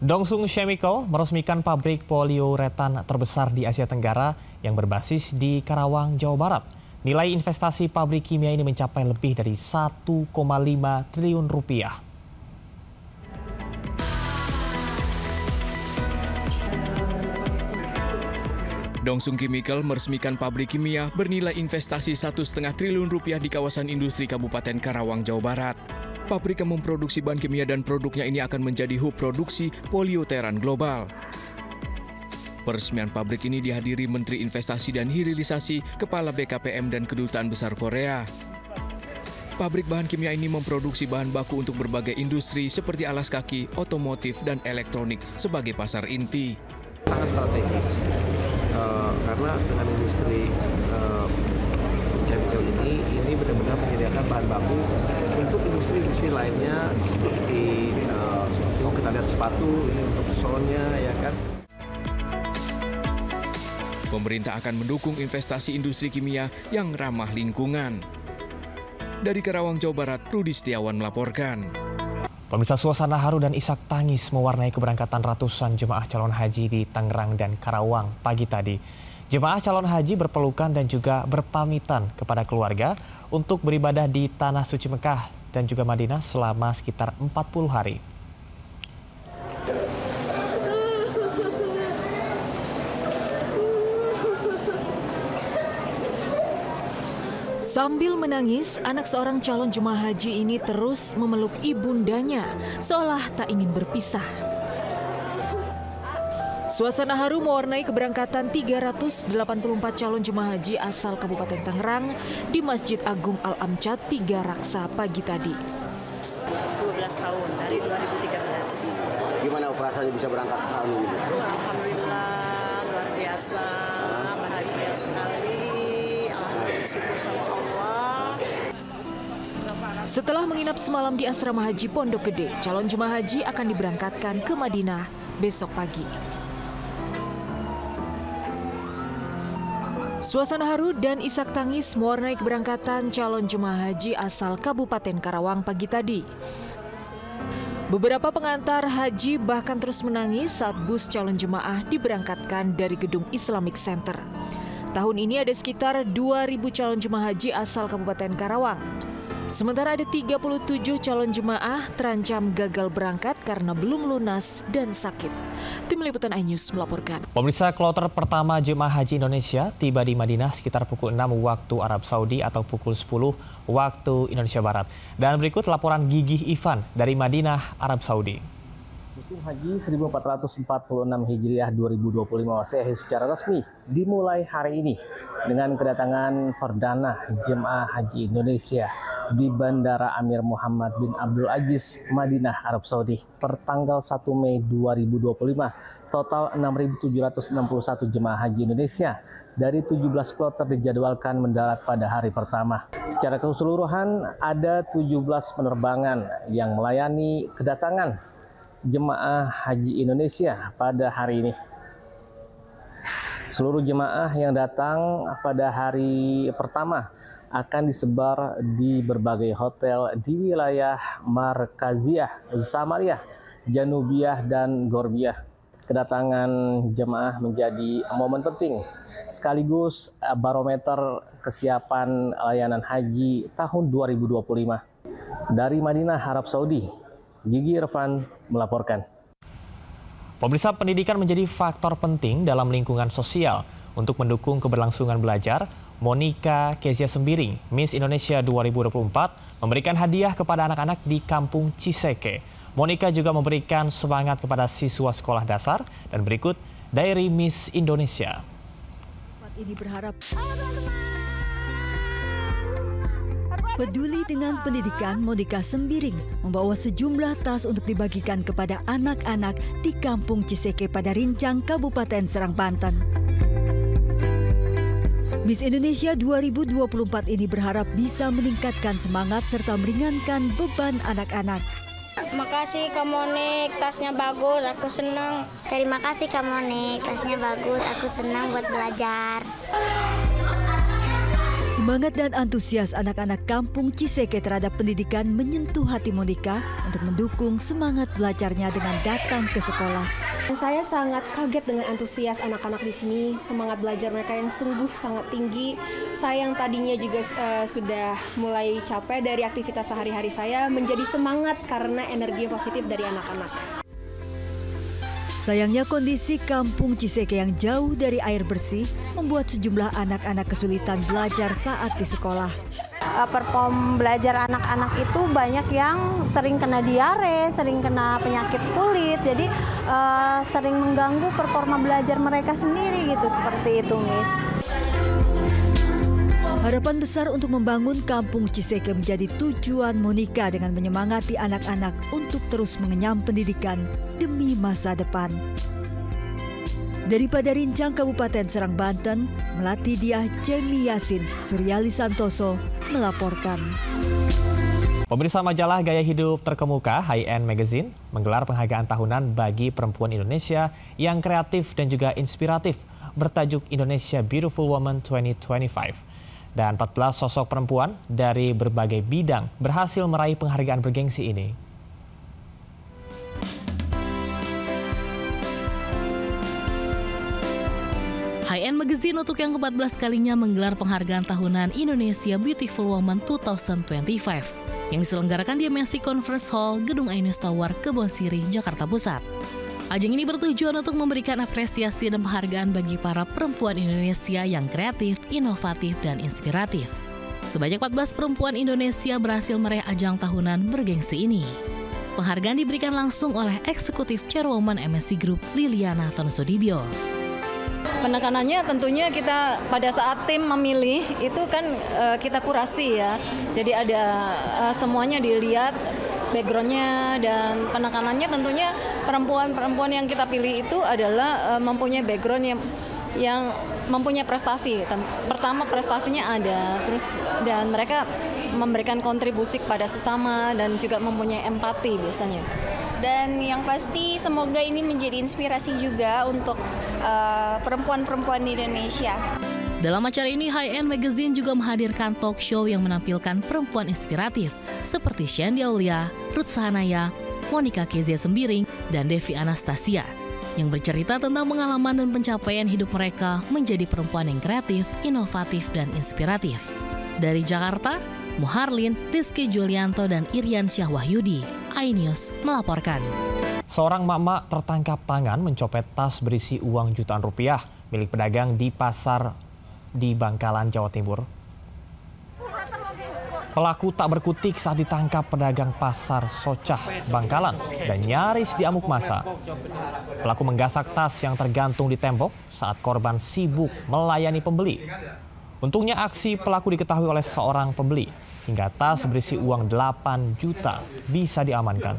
Dongsung Chemical meresmikan pabrik poliuretan terbesar di Asia Tenggara yang berbasis di Karawang, Jawa Barat. Nilai investasi pabrik kimia ini mencapai lebih dari 1,5 triliun rupiah. Dongsung Chemical meresmikan pabrik kimia bernilai investasi 1,5 triliun rupiah di kawasan industri Kabupaten Karawang, Jawa Barat. Pabrik yang memproduksi bahan kimia dan produknya ini akan menjadi hub produksi poliuretan global. Peresmian pabrik ini dihadiri Menteri Investasi dan Hilirisasi, Kepala BKPM dan Kedutaan Besar Korea. Pabrik bahan kimia ini memproduksi bahan baku untuk berbagai industri seperti alas kaki, otomotif, dan elektronik sebagai pasar inti. Sangat strategis, karena dengan industri chemical ini benar-benar menyediakan bahan baku untuk industri-industri lainnya seperti kalau kita lihat sepatu ini untuk solnya, ya kan. Pemerintah akan mendukung investasi industri kimia yang ramah lingkungan. Dari Karawang, Jawa Barat, Rudi Setiawan melaporkan. Pemirsa, suasana haru dan isak tangis mewarnai keberangkatan ratusan jemaah calon haji di Tangerang dan Karawang pagi tadi. Jemaah calon haji berpelukan dan juga berpamitan kepada keluarga untuk beribadah di Tanah Suci Mekah dan juga Madinah selama sekitar 40 hari. Sambil menangis, anak seorang calon jemaah haji ini terus memeluk ibundanya, seolah tak ingin berpisah. Suasana haru mewarnai keberangkatan 384 calon jemaah haji asal Kabupaten Tangerang di Masjid Agung Al-Amjad Tiga Raksa pagi tadi. 12 tahun dari 2013. Gimana perasaannya bisa berangkat tahun ini? Alhamdulillah, luar biasa, bahagia sekali. Alhamdulillah, syukur sama Allah. Setelah menginap semalam di asrama haji Pondok Gede, calon jemaah haji akan diberangkatkan ke Madinah besok pagi. Suasana haru dan isak tangis mewarnai keberangkatan calon jemaah haji asal Kabupaten Karawang pagi tadi. Beberapa pengantar haji bahkan terus menangis saat bus calon jemaah diberangkatkan dari gedung Islamic Center. Tahun ini ada sekitar 2.000 calon jemaah haji asal Kabupaten Karawang. Sementara ada 37 calon jemaah terancam gagal berangkat karena belum lunas dan sakit. Tim Liputan iNews melaporkan. Pemirsa, kloter pertama jemaah haji Indonesia tiba di Madinah sekitar pukul 6 waktu Arab Saudi atau pukul 10 waktu Indonesia Barat. Dan berikut laporan Gigih Ivan dari Madinah, Arab Saudi. Musim Haji 1446 Hijriah 2025 Masehi secara resmi dimulai hari ini dengan kedatangan perdana jemaah haji Indonesia di Bandara Amir Muhammad bin Abdul Aziz, Madinah, Arab Saudi per tanggal 1 Mei 2025. Total 6.761 jemaah haji Indonesia dari 17 kloter dijadwalkan mendarat pada hari pertama. Secara keseluruhan ada 17 penerbangan yang melayani kedatangan jemaah haji Indonesia pada hari ini. Seluruh jemaah yang datang pada hari pertama akan disebar di berbagai hotel di wilayah Markaziyah, Zamaliyah, Janubiyah, dan Gorbiyah. Kedatangan jemaah menjadi momen penting sekaligus barometer kesiapan layanan haji tahun 2025. Dari Madinah, Arab Saudi, Gigih Irfan melaporkan. Pemirsa, pendidikan menjadi faktor penting dalam lingkungan sosial untuk mendukung keberlangsungan belajar. Monica Kezia Sembiring, Miss Indonesia 2024, memberikan hadiah kepada anak-anak di Kampung Ciseke. Monica juga memberikan semangat kepada siswa sekolah dasar. Dan berikut Diary Miss Indonesia. Ini berharap peduli dengan pendidikan, Monica Sembiring membawa sejumlah tas untuk dibagikan kepada anak-anak di Kampung Ciseke pada Rincang, Kabupaten Serang, Banten. Miss Indonesia 2024 ini berharap bisa meningkatkan semangat serta meringankan beban anak-anak. Makasih Kak Monik, tasnya bagus, aku senang. Terima kasih Kak Monik, tasnya bagus, aku senang buat belajar. Semangat dan antusias anak-anak kampung Ciseke terhadap pendidikan menyentuh hati Monica untuk mendukung semangat belajarnya dengan datang ke sekolah. Saya sangat kaget dengan antusias anak-anak di sini, semangat belajar mereka yang sungguh sangat tinggi. Saya yang tadinya juga sudah mulai capek dari aktivitas sehari-hari saya menjadi semangat karena energi positif dari anak-anak. Sayangnya kondisi kampung Ciseke yang jauh dari air bersih membuat sejumlah anak-anak kesulitan belajar saat di sekolah. Perform belajar anak-anak itu banyak yang sering kena diare, sering kena penyakit kulit, jadi sering mengganggu performa belajar mereka sendiri gitu, seperti itu, Miss. Harapan besar untuk membangun kampung Ciseke menjadi tujuan Monica dengan menyemangati anak-anak untuk terus mengenyam pendidikan demi masa depan. Daripada Rincang, Kabupaten Serang, Banten, Melati Diah, Jemi Yasin, Suryali Santoso melaporkan. Pemirsa majalah gaya hidup terkemuka High End Magazine menggelar penghargaan tahunan bagi perempuan Indonesia yang kreatif dan juga inspiratif bertajuk Indonesia Beautiful Woman 2025. Dan 14 sosok perempuan dari berbagai bidang berhasil meraih penghargaan bergengsi ini. High End Magazine untuk yang ke-14 kalinya menggelar penghargaan tahunan Indonesia Beautiful Woman 2025 yang diselenggarakan di MNC Conference Hall, Gedung Ainus Tower, Kebon Sirih, Jakarta Pusat. Ajang ini bertujuan untuk memberikan apresiasi dan penghargaan bagi para perempuan Indonesia yang kreatif, inovatif, dan inspiratif. Sebanyak 14 perempuan Indonesia berhasil meraih ajang tahunan bergengsi ini. Penghargaan diberikan langsung oleh Eksekutif Chairwoman MNC Group, Liliana Tanusudibyo. Penekanannya tentunya kita pada saat tim memilih itu kan kita kurasi ya. Jadi ada semuanya dilihat backgroundnya, dan penekanannya tentunya perempuan-perempuan yang kita pilih itu adalah mempunyai background yang mempunyai prestasi. Pertama prestasinya ada, terus dan mereka memberikan kontribusi kepada sesama dan juga mempunyai empati biasanya. Dan yang pasti semoga ini menjadi inspirasi juga untuk perempuan-perempuan di Indonesia. Dalam acara ini, High End Magazine juga menghadirkan talk show yang menampilkan perempuan inspiratif seperti Shandy Aulia, Ruth Sahanaya, Monica Kezia Sembiring, dan Devi Anastasia yang bercerita tentang pengalaman dan pencapaian hidup mereka menjadi perempuan yang kreatif, inovatif, dan inspiratif. Dari Jakarta, Muharlin, Rizky Julianto, dan Irian Syah Wahyudi, iNews melaporkan. Seorang mama tertangkap tangan mencopet tas berisi uang jutaan rupiah milik pedagang di pasar di Bangkalan, Jawa Timur. Pelaku tak berkutik saat ditangkap pedagang pasar Socah, Bangkalan, dan nyaris diamuk massa. Pelaku menggasak tas yang tergantung di tembok saat korban sibuk melayani pembeli. Untungnya aksi pelaku diketahui oleh seorang pembeli, hingga tas berisi uang 8 juta bisa diamankan.